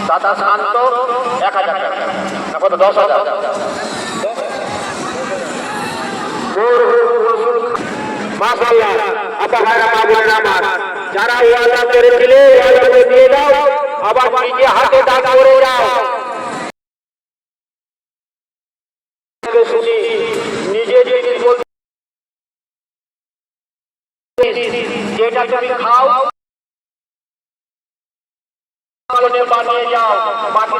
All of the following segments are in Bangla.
দাদা শান্ত 1000 টাকা, কত 10,000 মাশাআল্লাহ। আপা ভাইরা মা বোনেরা আমার, যারা ওয়াদা করেছিলে ওয়াদা দিয়ে দাও, আবার নিজে হাতে দান করে যাও। শুনি নিজে যেটা তুমি খাও বানিয়ে যাও, বাকি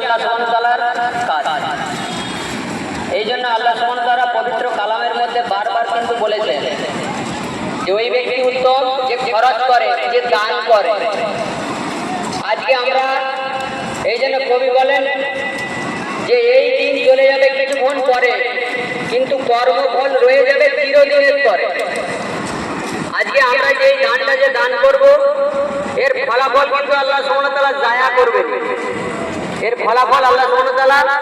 আল্লাহ সুবহানাহু ওয়া তাআলার কাজ। এই জন্য আল্লাহ সুবহানাহু ওয়া তাআলা পবিত্র কালামের মধ্যে বারবার কিন্তু বলেছেন যে ওই ব্যক্তি উত্তম যে খরচ করে, যে দান করে। আজকে আমরা এই জন্য কবি বলেন যে এই দিন চলে যাবে কিছুক্ষণ পরে, কিন্তু কর্মফল রয়ে যাবে চিরদিনের পরে। আজকে আমরা যে দানটা যে দান করব, এর ফলাফল কিন্তু আল্লাহ সুবহানাহু ওয়া তাআলা জায়া করবেন। এর ফলাফল আল্লাহ সুবহানাহু ওয়া তাআলা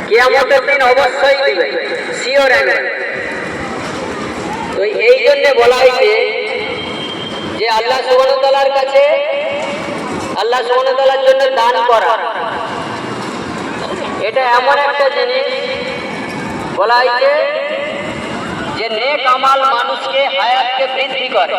কিয়ামতের দিন অবশ্যই দিবেন, শিওর একদম। তো এই জন্য বলা হয়েছে যে আল্লাহ সুবহানাহু ওয়া তাআলার কাছে, আল্লাহ সুবহানাহু ওয়া তাআলার জন্য দান করা, এটা এমন একটা জিনিস বলা হয়েছে যে নেক আমাল মানুষকে হায়াতকে বৃদ্ধি করে।